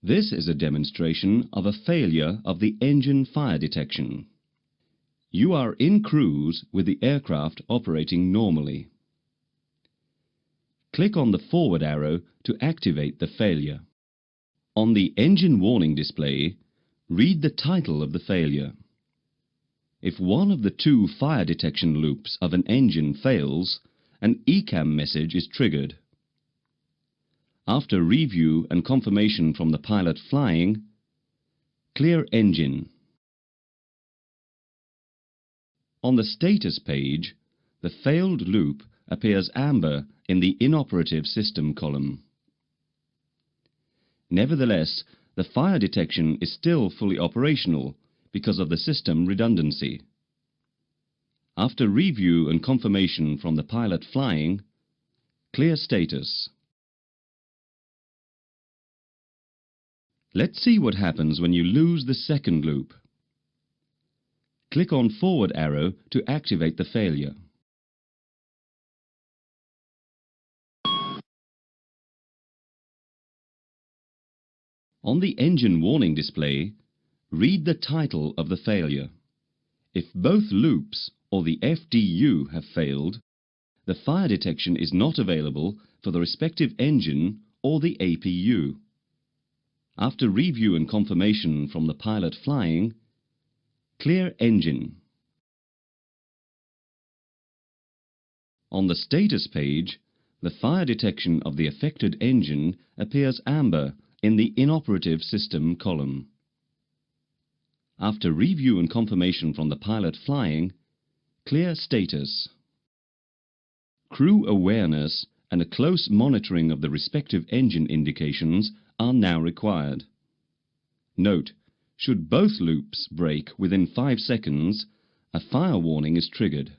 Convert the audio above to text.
This is a demonstration of a failure of the engine fire detection. You are in cruise with the aircraft operating normally. Click on the forward arrow to activate the failure. On the engine warning display, read the title of the failure. If one of the two fire detection loops of an engine fails, an ECAM message is triggered. After review and confirmation from the pilot flying, clear engine. On the status page, the failed loop appears amber in the inoperative system column. Nevertheless, the fire detection is still fully operational because of the system redundancy. After review and confirmation from the pilot flying, clear status. Let's see what happens when you lose the second loop. Click on forward arrow to activate the failure. On the engine warning display, read the title of the failure. If both loops or the FDU have failed, the fire detection is not available for the respective engine or the APU. After review and confirmation from the pilot flying, clear engine. On the status page, the fire detection of the affected engine appears amber in the inoperative system column. After review and confirmation from the pilot flying, clear status. Crew awareness and a close monitoring of the respective engine indications are now required. Note, should both loops break within 5 seconds, a fire warning is triggered.